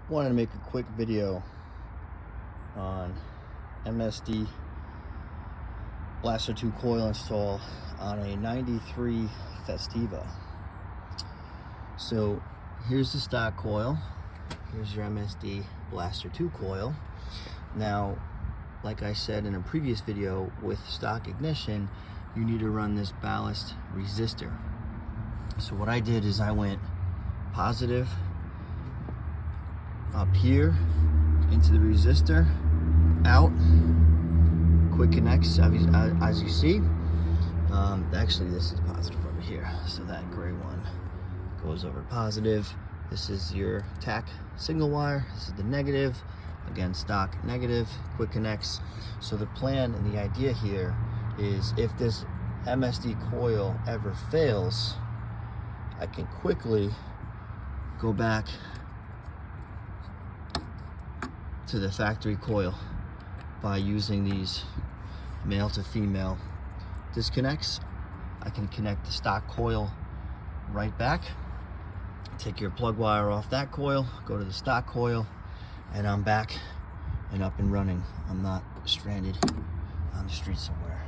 wanted to make a quick video on MSD Blaster 2 coil install on a 93 Festiva. So here's the stock coil. Here's your MSD Blaster 2 coil. Now, like I said in a previous video, with stock ignition, you need to run this ballast resistor. So what I did is I went positive up here into the resistor, out, quick connects as you see. Actually this is positive over here, so that gray one goes over positive. This is your TAC signal wire, this is the negative, again stock negative, quick connects. So the plan and the idea here is, if this MSD coil ever fails, I can quickly go back to the factory coil by using these male to female disconnects. I can connect the stock coil right back, take your plug wire off that coil, go to the stock coil, and I'm back and up and running. I'm not stranded on the street somewhere.